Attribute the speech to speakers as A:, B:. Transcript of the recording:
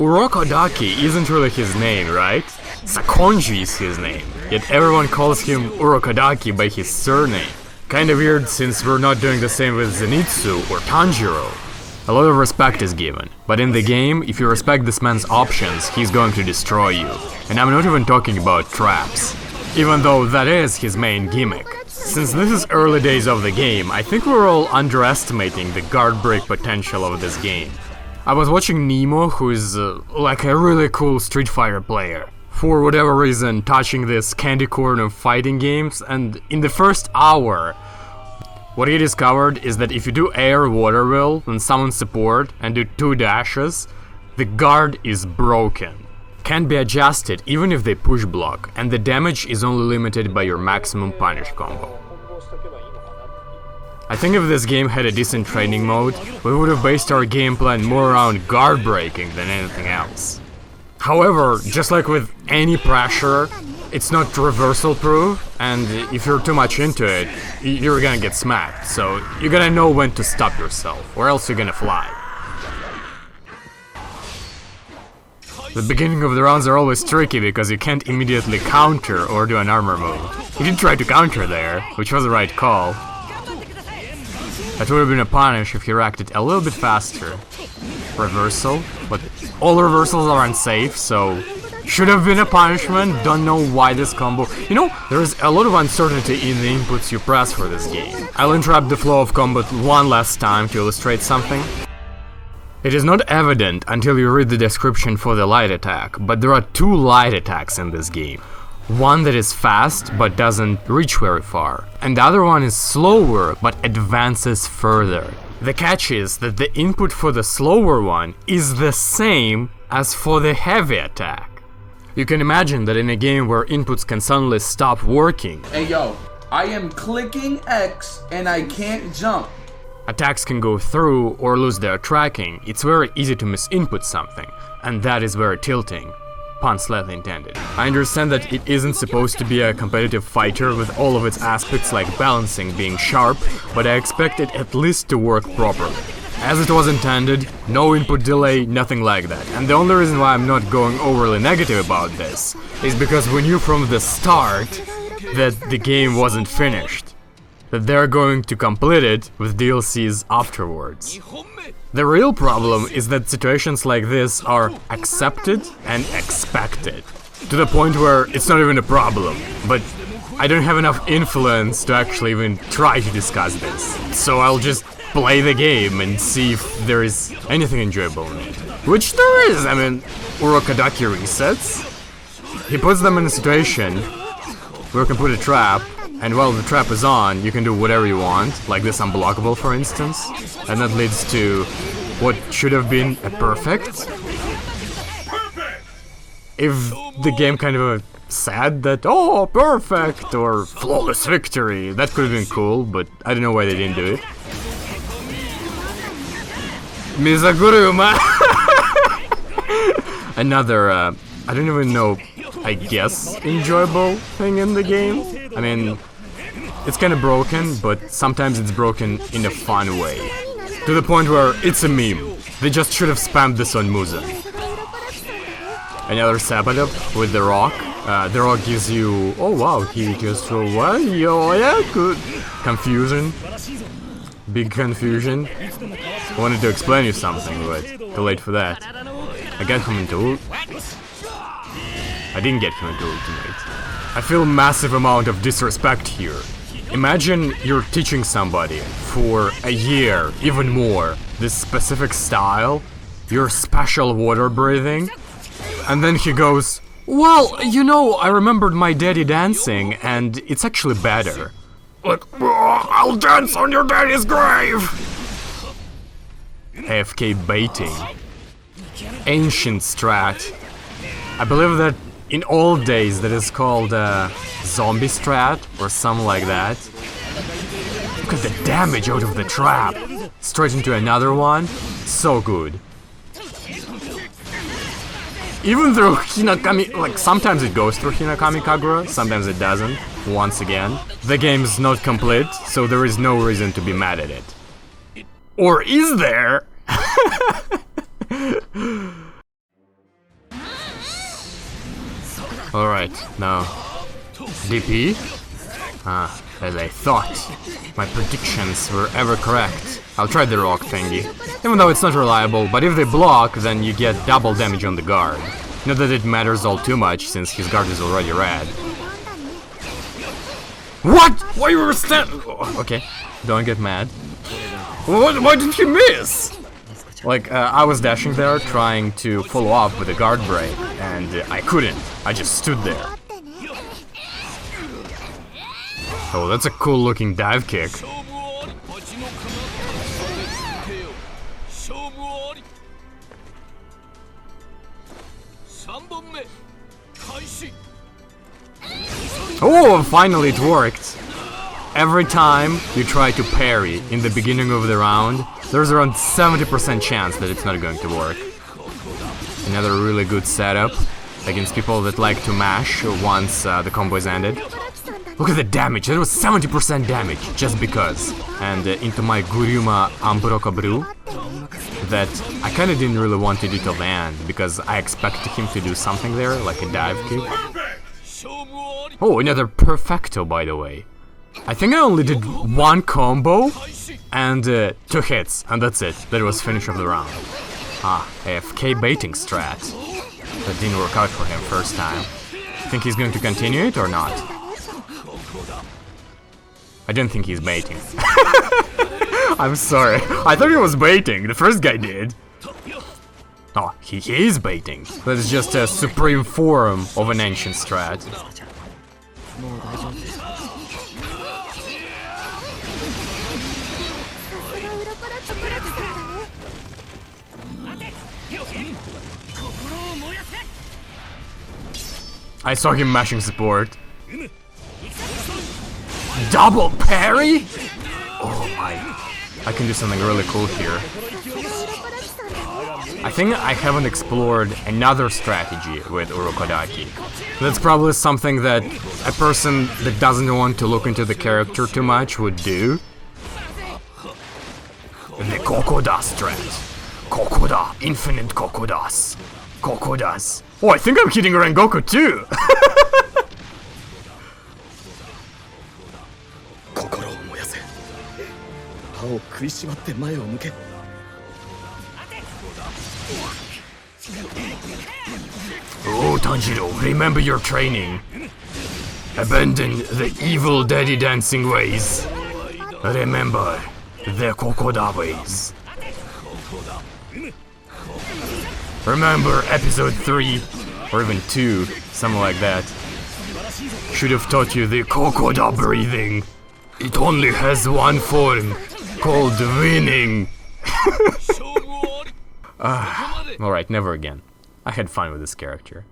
A: Urokodaki isn't really his name, right? Sakonji is his name, yet everyone calls him Urokodaki by his surname. Kinda weird since we're not doing the same with Zenitsu or Tanjiro. A lot of respect is given, but in the game, if you respect this man's options, he's going to destroy you. And I'm not even talking about traps, even though that is his main gimmick. Since this is early days of the game, I think we're all underestimating the guard break potential of this game. I was watching Nemo, who is like a really cool Street Fighter player, for whatever reason touching this candy corn of fighting games, and in the first hour, what he discovered is that if you do air water will and summon support and do 2 dashes, the guard is broken. Can't be adjusted even if they push block, and the damage is only limited by your maximum punish combo. I think if this game had a decent training mode, we would have based our game plan more around guard breaking than anything else. However, just like with any pressure, it's not reversal proof, and if you're too much into it, you're gonna get smacked, so you gotta know when to stop yourself, or else you're gonna fly. The beginning of the rounds are always tricky because you can't immediately counter or do an armor move. He did try to counter there, which was the right call. That would have been a punish if he reacted a little bit faster. Reversal, but all reversals are unsafe, so should have been a punishment. Don't know why this combo. You know, there is a lot of uncertainty in the inputs you press for this game. I'll interrupt the flow of combat one last time to illustrate something. It is not evident until you read the description for the light attack, but there are 2 light attacks in this game. One that is fast but doesn't reach very far, and the other one is slower but advances further. The catch is that the input for the slower one is the same as for the heavy attack. You can imagine that in a game where inputs can suddenly stop working.
B: Hey yo, I am clicking X and I can't jump.
A: Attacks can go through or lose their tracking. It's very easy to misinput something, and that is very tilting. Pun slightly intended. I understand that it isn't supposed to be a competitive fighter with all of its aspects like balancing being sharp, but I expect it at least to work properly. As it was intended, no input delay, nothing like that. And the only reason why I'm not going overly negative about this is because we knew from the start that the game wasn't finished, that they're going to complete it with DLCs afterwards. The real problem is that situations like this are accepted and expected, to the point where it's not even a problem, but I don't have enough influence to actually even try to discuss this. So I'll just play the game and see if there is anything enjoyable in it. Which there is, I mean, Urokodaki resets. He puts them in a situation where you can put a trap, and while the trap is on, you can do whatever you want, like this unblockable for instance, and that leads to what should have been a perfect. If the game kind of said that, oh, perfect, or flawless victory, that could have been cool, but I don't know why they didn't do it. Mizaguruma! Another, I don't even know, I guess, enjoyable thing in the game. I mean, it's kinda broken, but sometimes it's broken in a fun way. To the point where it's a meme. They just should have spammed this on Muzen. Another Sabadop with the rock. The rock gives you... Oh wow, he just... What? Yo, yeah, good. Confusion. Big confusion. I wanted to explain you something, but too late for that. I got him into... I didn't get him into ultimate. I feel massive amount of disrespect here. Imagine you're teaching somebody for a year, even more, this specific style, your special water breathing, and then he goes, well, you know, I remembered my daddy dancing, and it's actually better. Like, I'll dance on your daddy's grave! AFK baiting. Ancient strat. I believe that in old days that is called zombie strat or something like that. Look at the damage out of the trap. Straight into another one. So good. Even through Hinokami, like sometimes it goes through Hinokami Kagura, sometimes it doesn't. Once again, the game's not complete, so there is no reason to be mad at it. Or is there? Alright, now DP? As I thought. My predictions were ever correct. I'll try the rock thingy. Even though it's not reliable, but if they block, then you get double damage on the guard. Not that it matters all too much, since his guard is already red. What? Why you were okay, don't get mad. What? Why did you miss? Like, I was dashing there, trying to follow up with a guard break, and I couldn't. I just stood there. Oh, that's a cool looking dive kick. Oh, finally it worked. Every time you try to parry in the beginning of the round, there's around 70% chance that it's not going to work. Another really good setup against people that like to mash once the combo is ended. Look at the damage, that was 70% damage, just because. And into my Guruma Ambroka Brew, that I kinda didn't really want to do till the end, because I expected him to do something there, like a dive kick. Oh, another Perfecto, by the way. I think I only did one combo and 2 hits, and that's it. That was finish of the round. AFK baiting strat. That didn't work out for him first time. Think he's going to continue it or not? I don't think he's baiting. I'm sorry. I thought he was baiting. The first guy did. Oh, he is baiting. That is just a supreme form of an ancient strat. I saw him mashing support. Double parry? Oh my. I can do something really cool here. I think I haven't explored another strategy with Urokodaki. That's probably something that a person that doesn't want to look into the character too much would do. The Kokoda strat. Kokoda, infinite Kokodas. Kokodas. Oh, I think I'm hitting Rengoku too! Oh, Tanjiro, remember your training. Abandon the evil daddy dancing ways. Remember the Kokoda ways. Remember episode 3, or even 2, something like that. Should have taught you the Kokoda breathing. It only has one form, called winning. Alright, never again. I had fun with this character.